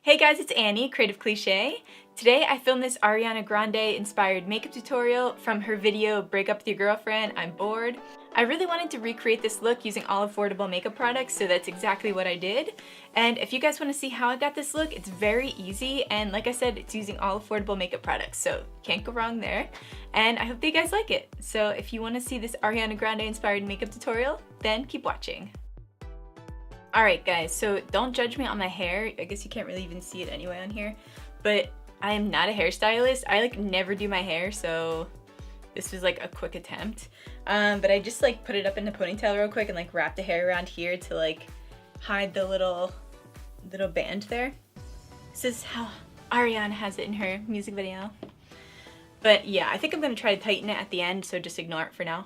Hey guys, it's Annie, Creative.Cliche. Today I filmed this Ariana Grande inspired makeup tutorial from her video Break Up With Your Girlfriend, I'm Bored. I really wanted to recreate this look using all affordable makeup products, so that's exactly what I did. And if you guys want to see how I got this look, it's very easy, and like I said, it's using all affordable makeup products, so can't go wrong there. And I hope that you guys like it. So if you want to see this Ariana Grande inspired makeup tutorial, then keep watching. Alright guys, so don't judge me on my hair. I guess you can't really even see it anyway on here, but I am not a hairstylist. I never do my hair, so this was a quick attempt. But I just put it up in the ponytail real quick and wrap the hair around here to hide the little band there. This is how Ariana has it in her music video. But yeah, I think I'm gonna try to tighten it at the end, so just ignore it for now.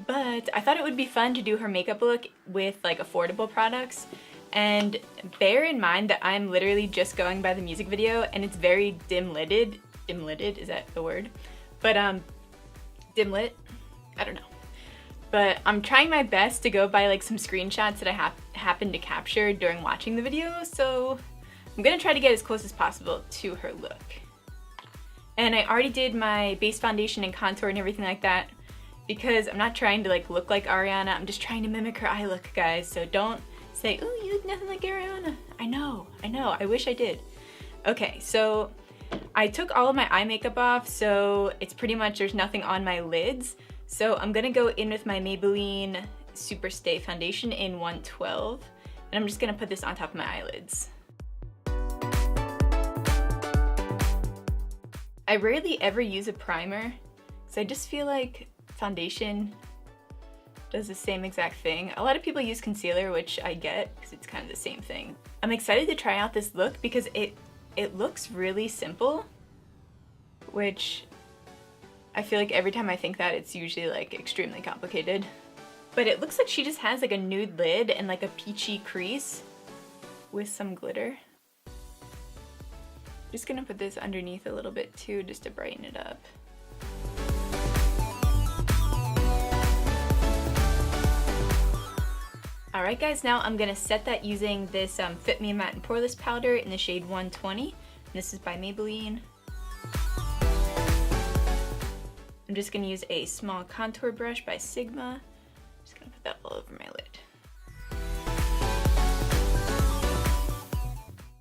But I thought it would be fun to do her makeup look with affordable products, and bear in mind that I'm literally just going by the music video and it's very dim-lidded. Dim-lidded, is that the word? But dim-lit? I don't know. But I'm trying my best to go by some screenshots that I happened to capture during watching the video, so I'm gonna try to get as close as possible to her look. And I already did my base foundation and contour and everything like that, because I'm not trying to look like Ariana, I'm just trying to mimic her eye look, guys. So don't say, "Ooh, you look nothing like Ariana." I know, I wish I did. Okay, so I took all of my eye makeup off, so it's pretty much, there's nothing on my lids. So I'm gonna go in with my Maybelline Superstay foundation in 112, and I'm just gonna put this on top of my eyelids. I rarely ever use a primer, because I just feel like foundation does the same exact thing. A lot of people use concealer, which I get because it's kind of the same thing. I'm excited to try out this look because it looks really simple, which I feel like every time I think that, it's usually extremely complicated. But it looks like she just has a nude lid and a peachy crease with some glitter. Just gonna put this underneath a little bit too, just to brighten it up. Alright guys, now I'm going to set that using this FitMe Matte and Poreless Powder in the shade 120. And this is by Maybelline. I'm just going to use a small contour brush by Sigma. I'm just going to put that all over my lid.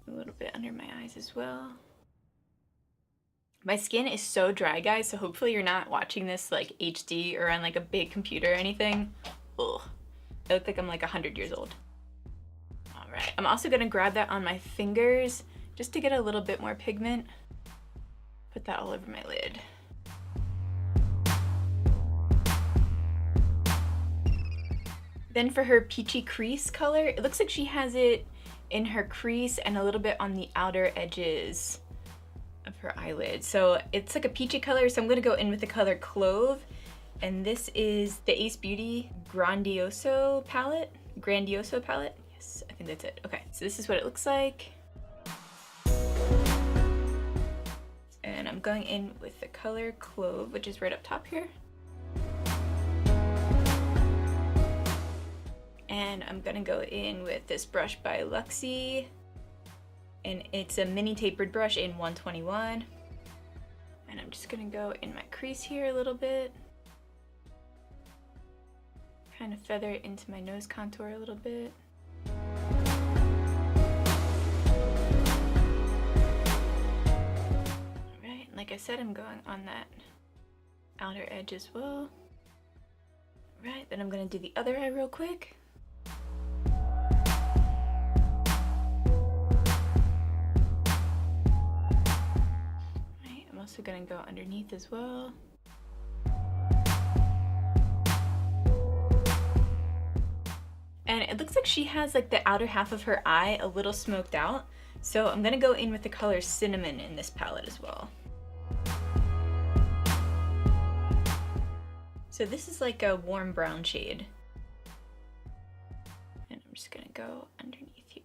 A little bit under my eyes as well. My skin is so dry, guys, so hopefully you're not watching this HD or on a big computer or anything. Ugh. I look like I'm 100 years old. Alright, I'm also gonna grab that on my fingers just to get a little bit more pigment. Put that all over my lid. Then for her peachy crease color, it looks like she has it in her crease and a little bit on the outer edges of her eyelid. So it's a peachy color, so I'm gonna go in with the color Clove. And this is the Ace Beauty Grandiose palette. Yes, I think that's it. Okay, so this is what it looks like. And I'm going in with the color Clove, which is right up top here. And I'm gonna go in with this brush by Luxie. And it's a mini tapered brush in 121. And I'm just gonna go in my crease here a little bit. Kind of feather it into my nose contour a little bit. Alright, like I said, I'm going on that outer edge as well. Alright, then I'm going to do the other eye real quick. Alright, I'm also going to go underneath as well. And it looks like she has the outer half of her eye a little smoked out. So I'm gonna go in with the color Cinnamon in this palette as well. So this is a warm brown shade. And I'm just gonna go underneath here.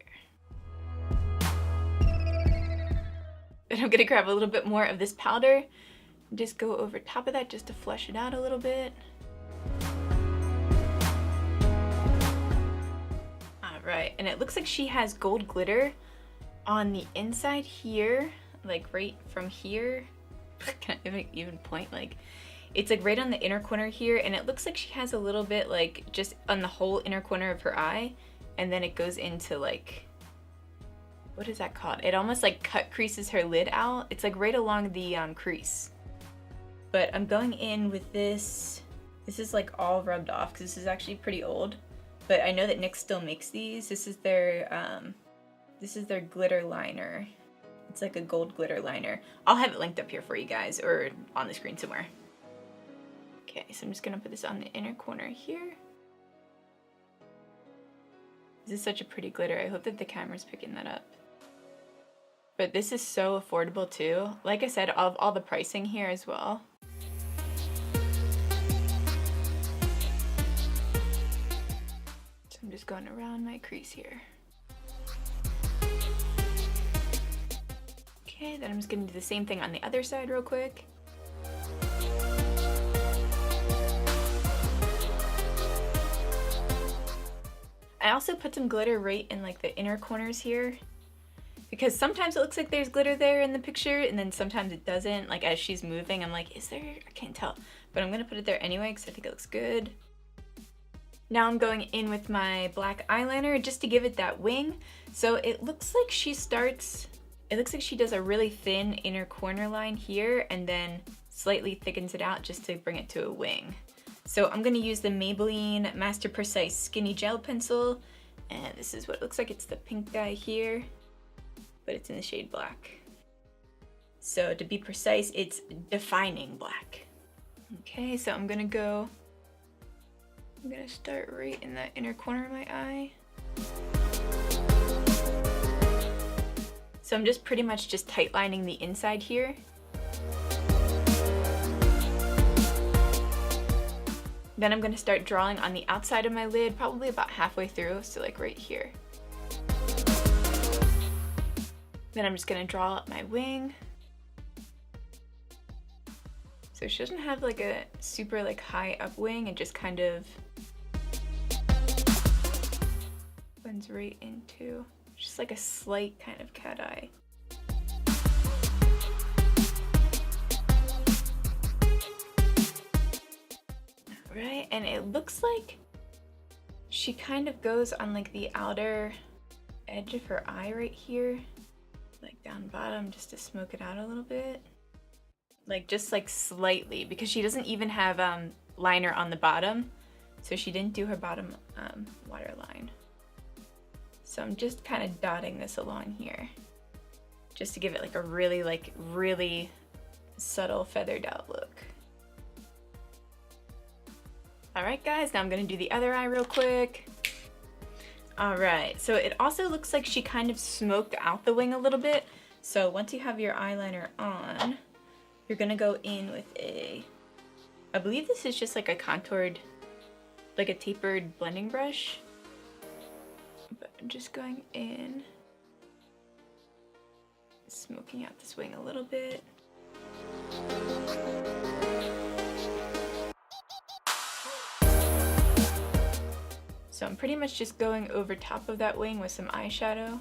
Then I'm gonna grab a little bit more of this powder and just go over top of that just to flesh it out a little bit. Right, and it looks like she has gold glitter on the inside here, like right from here, can I even point, like it's like right on the inner corner here, and it looks like she has a little bit like just on the whole inner corner of her eye, and then it goes into like, what is that called? It almost like cut creases her lid out. It's like right along the crease. But I'm going in with this. This is like all rubbed off because this is actually pretty old, but I know that NYX still makes these. This is their glitter liner. It's like a gold glitter liner. I'll have it linked up here for you guys or on the screen somewhere. Okay, so I'm just gonna put this on the inner corner here. This is such a pretty glitter. I hope that the camera's picking that up. But this is so affordable too. Like I said, all the pricing here as well. So I'm just going around my crease here. Okay, then I'm just gonna do the same thing on the other side real quick. I also put some glitter right in like the inner corners here, because sometimes it looks like there's glitter there in the picture and then sometimes it doesn't. Like as she's moving, I'm like, is there? I can't tell. But I'm gonna put it there anyway because I think it looks good. Now I'm going in with my black eyeliner just to give it that wing. So it looks like she does a really thin inner corner line here and then slightly thickens it out just to bring it to a wing. So I'm going to use the Maybelline Master Precise Skinny Gel Pencil, and this is what it looks like. It's the pink guy here, but it's in the shade black. So to be precise, it's defining black. Okay, so I'm going to start right in that inner corner of my eye. So I'm just pretty much just tight lining the inside here. Then I'm going to start drawing on the outside of my lid, probably about halfway through, so like right here. Then I'm just going to draw up my wing. So she doesn't have like a super like high up wing, it just kind of blends right into just like a slight kind of cat eye. Right, and it looks like she kind of goes on like the outer edge of her eye right here, like down bottom, just to smoke it out a little bit, like just like slightly, because she doesn't even have liner on the bottom, so she didn't do her bottom waterline. So I'm just kind of dotting this along here just to give it like a really subtle feathered out look. Alright guys, now I'm going to do the other eye real quick. Alright, so it also looks like she kind of smoked out the wing a little bit. So once you have your eyeliner on, you're going to go in with I believe this is just like a contoured, like a tapered blending brush. But I'm just going in, smoking out this wing a little bit. So I'm pretty much just going over top of that wing with some eyeshadow.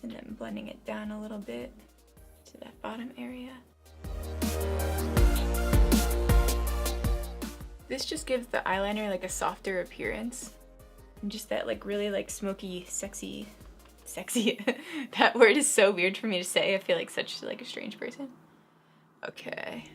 And then blending it down a little bit to that bottom area. This just gives the eyeliner like a softer appearance. And just that like really like smoky, sexy. That word is so weird for me to say. I feel like such like a strange person. Okay.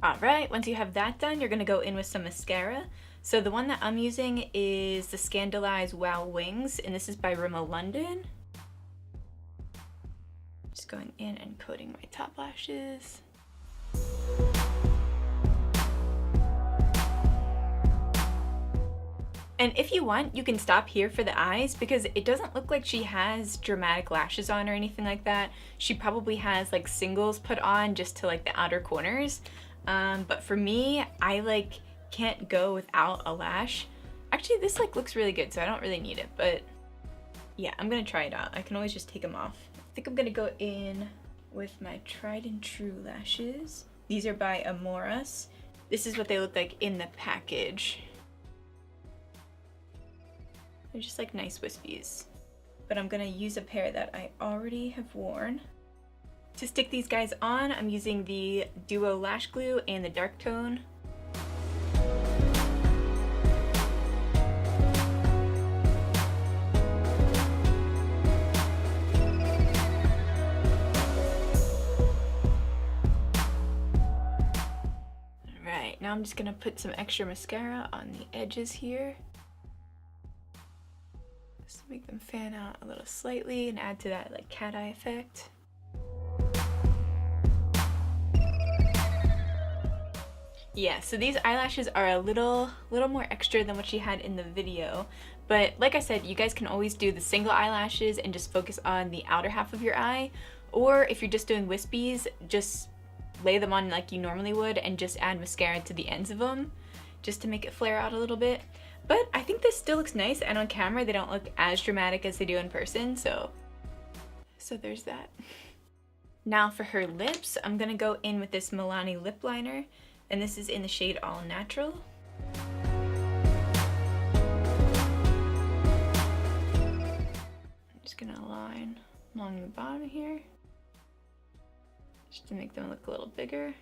Alright, once you have that done, you're going to go in with some mascara. So the one that I'm using is the Scandalizes Wow Wings, and this is by Rimmel London. Just going in and coating my top lashes. And if you want, you can stop here for the eyes because it doesn't look like she has dramatic lashes on or anything like that. She probably has like singles put on just to like the outer corners. But for me, I like can't go without a lash. Actually, this like looks really good, so I don't really need it, but yeah, I'm gonna try it out. I can always just take them off. I think I'm gonna go in with my tried and true lashes. These are by AmorUs, This is what they look like in the package. They're just like nice wispies. But I'm gonna use a pair that I already have worn. To stick these guys on, I'm using the Duo Lash Glue and the Dark Tone. Alright, now I'm just gonna put some extra mascara on the edges here. Just to make them fan out a little slightly and add to that like cat eye effect. Yeah, so these eyelashes are a little more extra than what she had in the video, but like I said, you guys can always do the single eyelashes and just focus on the outer half of your eye, or if you're just doing wispies, just lay them on like you normally would and just add mascara to the ends of them just to make it flare out a little bit. But I think this still looks nice, and on camera they don't look as dramatic as they do in person, so there's that. Now for her lips, I'm gonna go in with this Milani Lip Liner, and this is in the shade All Natural. I'm just gonna line along the bottom here, just to make them look a little bigger.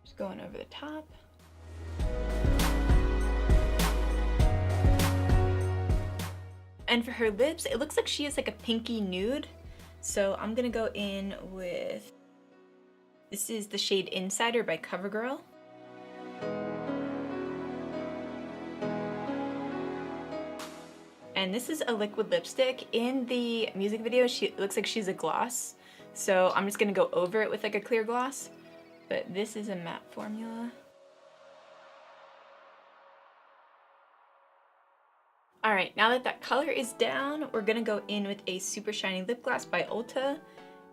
Just going over the top. And for her lips, it looks like she has like a pinky nude. So I'm gonna go in with, this is the shade Insider by Covergirl. And this is a liquid lipstick. In the music video, it looks like she's a gloss. So I'm just gonna go over it with like a clear gloss. But this is a matte formula. Alright, now that color is down, we're gonna go in with a super shiny lip gloss by Ulta.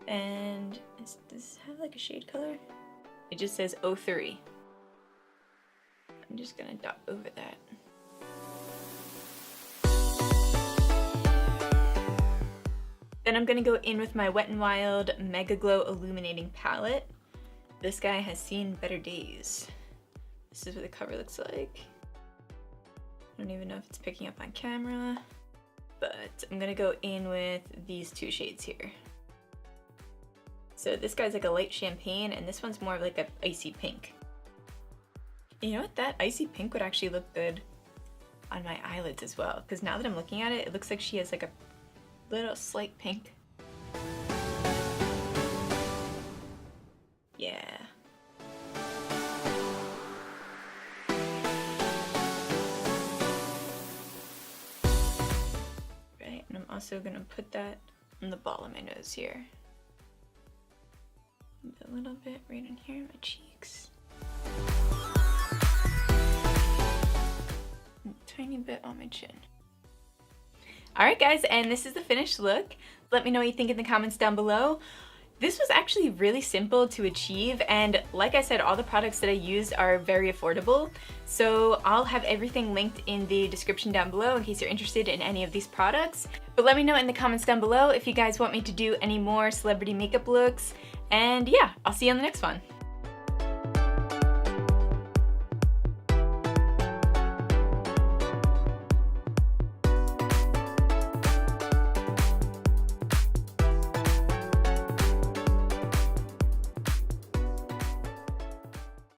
And does this have like a shade color? It just says 03. I'm just gonna dot over that. Then I'm gonna go in with my Wet n Wild Megaglo Illuminating Palette. This guy has seen better days. This is what the cover looks like. I don't even know if it's picking up on camera, but I'm gonna go in with these two shades here. So this guy's like a light champagne, and this one's more of like an icy pink. You know what, that icy pink would actually look good on my eyelids as well, because now that I'm looking at it, it looks like she has like a little slight pink. Yeah. Right, and I'm also gonna put that on the ball of my nose here. A little bit right in here in my cheeks. And a tiny bit on my chin. Alright guys, and this is the finished look. Let me know what you think in the comments down below. This was actually really simple to achieve, and like I said, all the products that I used are very affordable. So I'll have everything linked in the description down below in case you're interested in any of these products. But let me know in the comments down below if you guys want me to do any more celebrity makeup looks. And yeah, I'll see you on the next one.